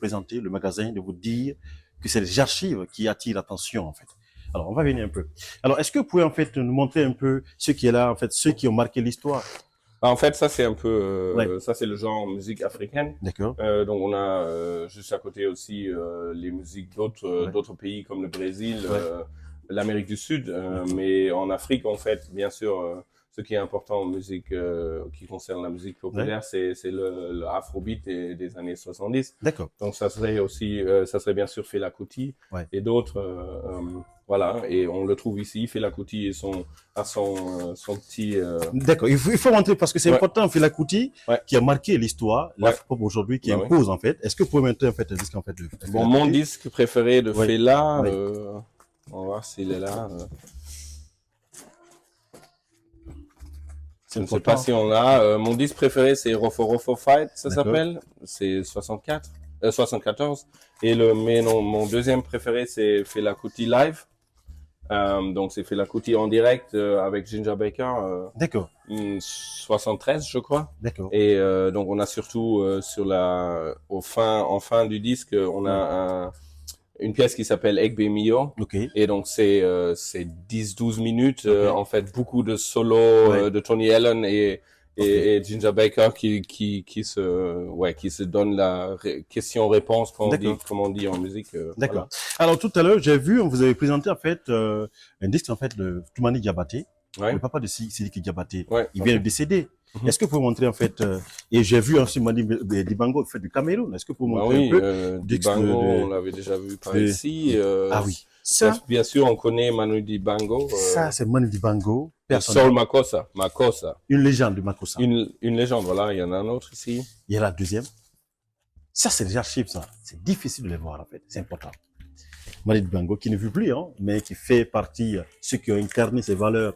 présenter le magasin, de vous dire que c'est les archives qui attirent l'attention, en fait. Alors, on va venir un peu. Alors, est-ce que vous pouvez, en fait, nous montrer un peu ce qui est là, en fait, ceux qui ont marqué l'histoire? Bah, en fait, ça c'est un peu, Ouais. ça c'est le genre musique africaine. D'accord. Donc on a juste à côté aussi les musiques d'autres Ouais. d'autres pays comme le Brésil, Ouais. l'Amérique du Sud. Mais en Afrique, en fait, bien sûr, ce qui est important en musique qui concerne la musique populaire, c'est le Afrobeat des années 70. D'accord. Donc ça serait aussi, ça serait bien sûr Fela Kuti Ouais. et d'autres. Voilà, et on le trouve ici, Fela Kuti et son petit. D'accord. Il faut montrer parce que c'est Ouais. important. Fela Kuti, Ouais. qui a marqué l'histoire, l'Afro-pop aujourd'hui, qui Bah oui. impose, en fait. Est-ce que vous pouvez montrer, en fait, le disque, en fait, de Fela Bon, mon Kuti? disque préféré de Ouais. Fela, Ouais. on va voir s'il est là. Je ne sais pas si on l'a. Mon disque préféré, c'est Rofo Rofo Fight, ça D'accord. s'appelle. C'est 74. Mais non, mon deuxième préféré, c'est Fela Kuti Live. Donc c'est Fela Kuti en direct avec Ginger Baker. D'accord. 73, je crois. D'accord. Et donc on a surtout en fin du disque, on a une pièce qui s'appelle Egbe Mio. OK. Et donc c'est 10-12 minutes, Ok. en fait beaucoup de solos de Tony Allen et Ginger Baker qui se donnent la question-réponse comme on dit en musique. D'accord. Voilà. Alors tout à l'heure, j'ai vu, on vous avait présenté en fait un disque en fait de Toumani Diabaté, Ouais. le papa de Sidiki Diabaté. Ouais. Il vient de décéder. Est-ce que vous pouvez montrer en fait et j'ai vu aussi Mani Dibango fait du Cameroun. Est-ce que vous pouvez Bah montrer oui, un peu Dibango, on l'avait déjà vu par ici. Ah oui. Ça, bien sûr, on connaît Manu Dibango. ça c'est Mani Dibango, Saul Makossa. une légende du Makossa. Une légende, voilà, il y en a un autre ici. Il y a la deuxième. Ça c'est des archives, ça. C'est difficile de les voir en fait. C'est important. Mani Dibango qui ne vit plus, hein, mais qui fait partie ceux qui ont incarné ces valeurs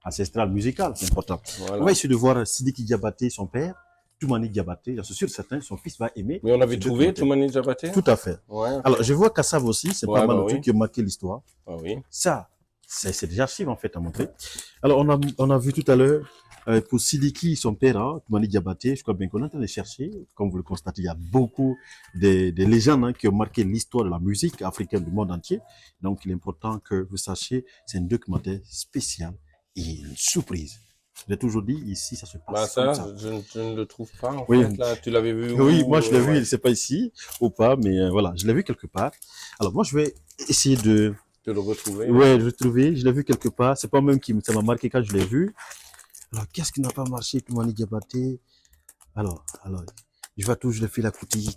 ancestrales musicales. C'est important. Voilà. On va essayer de voir Sidiki Diabaté, son père, Toumani Diabaté. Je suis sûr certain, son fils va aimer. Mais on avait trouvé Toumani Diabaté. Tout à fait. Ouais. Okay. Alors je vois Kassav aussi, c'est pas mal de trucs qui ont marqué l'histoire. Ah oui. Ça, c'est des archives en fait à montrer. Alors on a vu tout à l'heure pour Sidiki, son père, hein, Toumani Diabaté, je crois bien qu'on est en train de chercher. Comme vous le constatez, il y a beaucoup de légendes qui ont marqué l'histoire de la musique africaine du monde entier. Donc il est important que vous sachiez, c'est un documentaire spécial et une surprise. J'ai toujours dit, ici, ça se passe bah ça, comme ça. je ne le trouve pas, en fait. Là, tu l'avais vu où? Oui, moi, je l'ai vu, je sais pas ici ou pas, mais voilà, je l'ai vu quelque part. Alors, moi, je vais essayer de le retrouver. Ouais, de le retrouver. Je l'ai vu quelque part. C'est pas même ça m'a marqué quand je l'ai vu. Alors, qu'est-ce qui n'a pas marché, Toumani Diabaté? Alors, je vois toujours le Fela Kuti.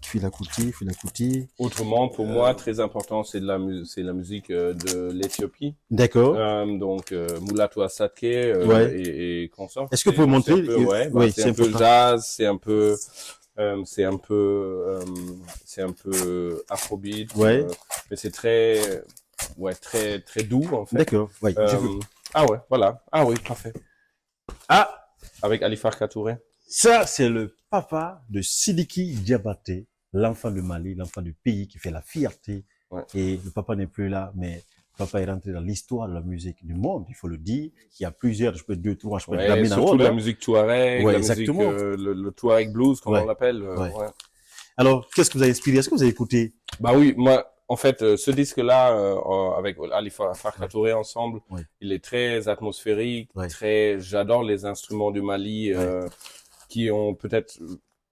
Autrement, pour moi, très important, c'est la musique de l'Éthiopie. D'accord. Donc, Mulatu Astatke et consorts. Est-ce que vous pouvez montrer? C'est un peu jazz, c'est un peu Afrobeat. Mais c'est très doux, en fait. D'accord. Ouais. Ah ouais, voilà. Ah oui, parfait. Ah! Avec Ali Farka Touré. Ça, c'est le papa de Sidiki Diabaté, l'enfant du Mali, l'enfant du pays qui fait la fierté. Ouais. Et le papa n'est plus là, mais le papa est rentré dans l'histoire de la musique du monde, il faut le dire. Il y a plusieurs, je peux 2, 3, je peux ouais, surtout la musique Touareg, la musique, le Touareg Blues, comme on l'appelle. Alors, qu'est-ce que vous avez inspiré? Est-ce que vous avez écouté? Bah oui, moi, en fait, ce disque-là, avec Ali Farka Touré ensemble, il est très atmosphérique, j'adore les instruments du Mali, qui ont peut-être,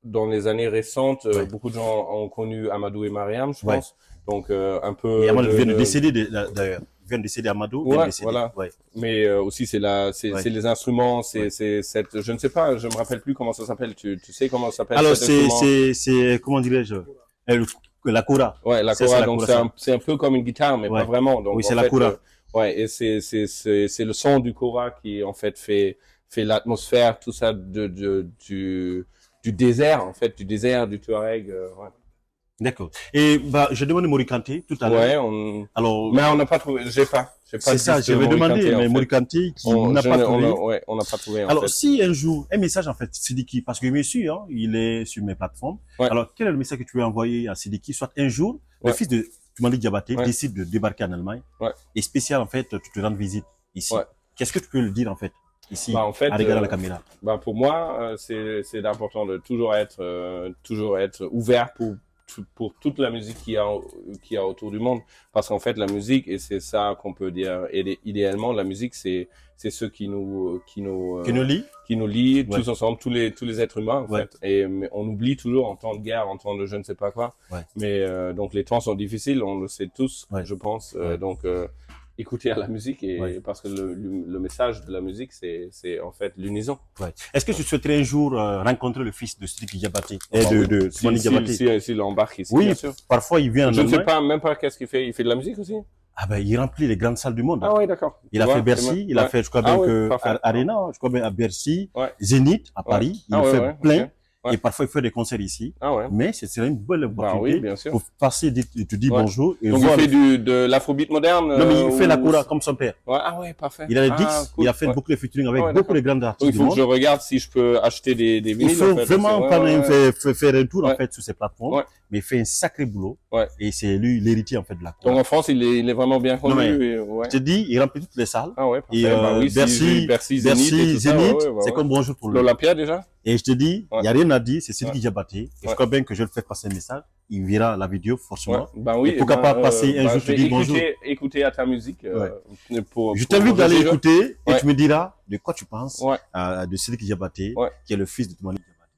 dans les années récentes, beaucoup de gens ont connu Amadou et Mariam, je pense. Donc, un peu... Et Amadou vient de décéder, d'ailleurs. Vient de décéder Amadou. Ouais, voilà. Mais aussi, c'est les instruments, c'est cette, je ne sais pas, je me rappelle plus comment ça s'appelle. Tu sais comment ça s'appelle? Alors, c'est, comment dirais-je? La kora. Ouais, la kora. Donc, c'est un peu comme une guitare, mais pas vraiment. Donc, oui, c'est la kora. Et c'est le son du kora qui, en fait, fait l'atmosphère, tout ça du désert, en fait, du désert, du Touareg, D'accord. Et, je demandé Morikanté tout à l'heure. Ouais, alors. Mais on n'a pas trouvé, j'ai pas. C'est ça, j'avais demandé, mais Morikanté n'a pas trouvé. Ouais, on n'a pas trouvé, en alors, fait. si un jour, un message, en fait, Sidiki, parce que je me suis, hein, il est sur mes plateformes. Ouais. Alors, quel est le message que tu veux envoyer à Sidiki? Soit un jour, le fils de Toumani Diabaté décide de débarquer en Allemagne. Et spécial, en fait, tu te rends visite ici. Qu'est-ce que tu peux le dire, en fait? Ici, en fait, à regarder la caméra. Pour moi, c'est important de toujours être ouvert pour toute la musique qu'il y a autour du monde. Parce qu'en fait, la musique, et c'est ça qu'on peut dire, et idéalement, la musique, c'est ce qui nous lie Ouais. tous ensemble, tous les êtres humains, en Ouais. fait. Et mais on oublie toujours en temps de guerre, en temps de je ne sais pas quoi. Ouais. Mais donc, les temps sont difficiles, on le sait tous, Ouais. je pense. Ouais. Donc, écouter à la musique, et Ouais. parce que le message de la musique, c'est en fait l'unison. Ouais. Est-ce que tu souhaiterais un jour rencontrer le fils de Sidiki Diabaté et Ah oui. de Toumani Diabaté? S'il embarque ici, Oui, bien sûr. parfois il vient en Je ne sais Allemagne. pas, même pas qu'est-ce qu'il fait. Il fait de la musique aussi? Ah ben, il remplit les grandes salles du monde. Ah oui, d'accord. Il a fait Bercy, il a fait, je crois bien que Arena, je crois bien à Bercy, Zénith à Paris, il fait plein. Okay. Et parfois il fait des concerts ici. Ah ouais. Mais ce serait une bonne opportunité oui, bien sûr. pour passer, tu dis bonjour et donc voir. Il fait de l'afrobeat moderne. Non mais il fait la kora comme son père. Ouais, ah ouais, parfait. Il a les Dix, cool. Il a fait beaucoup de featuring avec beaucoup de grands artistes. Donc, il faut que je regarde si je peux acheter des vinyles. Il faut en fait, vraiment quand même faire un tour en fait sur ces plateformes. Ouais. Mais il fait un sacré boulot. Ouais. Et c'est lui l'héritier en fait de la kora. Donc en France, il est vraiment bien connu. Je te dis, il remplit toutes les salles. Ah ouais, parfait. Et Bercy, Zénith, c'est comme bonjour pour lui. L'Olympia déjà. Et je te dis, il n'y a rien à dire, c'est Sidiki Diabaté. Et je crois bien que je le fais passer un message. Il verra la vidéo, forcément. Oui. Et pourquoi pas passer un jour, te dire bonjour. Écouter à ta musique. Je t'invite d'aller écouter et tu me diras de quoi tu penses de Sidiki Diabaté, qui est le fils de Toumani Diabaté.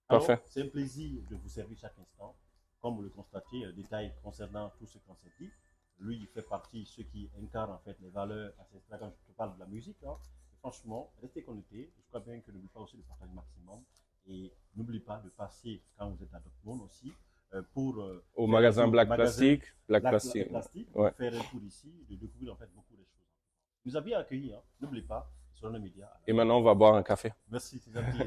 Parfait. C'est un plaisir de vous servir chaque instant. Comme vous le constatez, détail concernant tout ce qu'on s'est dit. Lui, il fait partie de ceux qui incarnent en fait les valeurs ancestrales quand je te parle de la musique. Franchement, restez connectés. Je crois bien que n'oubliez pas aussi de partager le maximum. Et n'oubliez pas de passer, quand vous êtes à Dortmund aussi, pour au magasin Black Plastic. Faire un tour ici, de découvrir en fait beaucoup de choses. Vous avez accueilli, n'oubliez pas, sur nos médias. Et maintenant, on va boire un café. Merci, c'est gentil.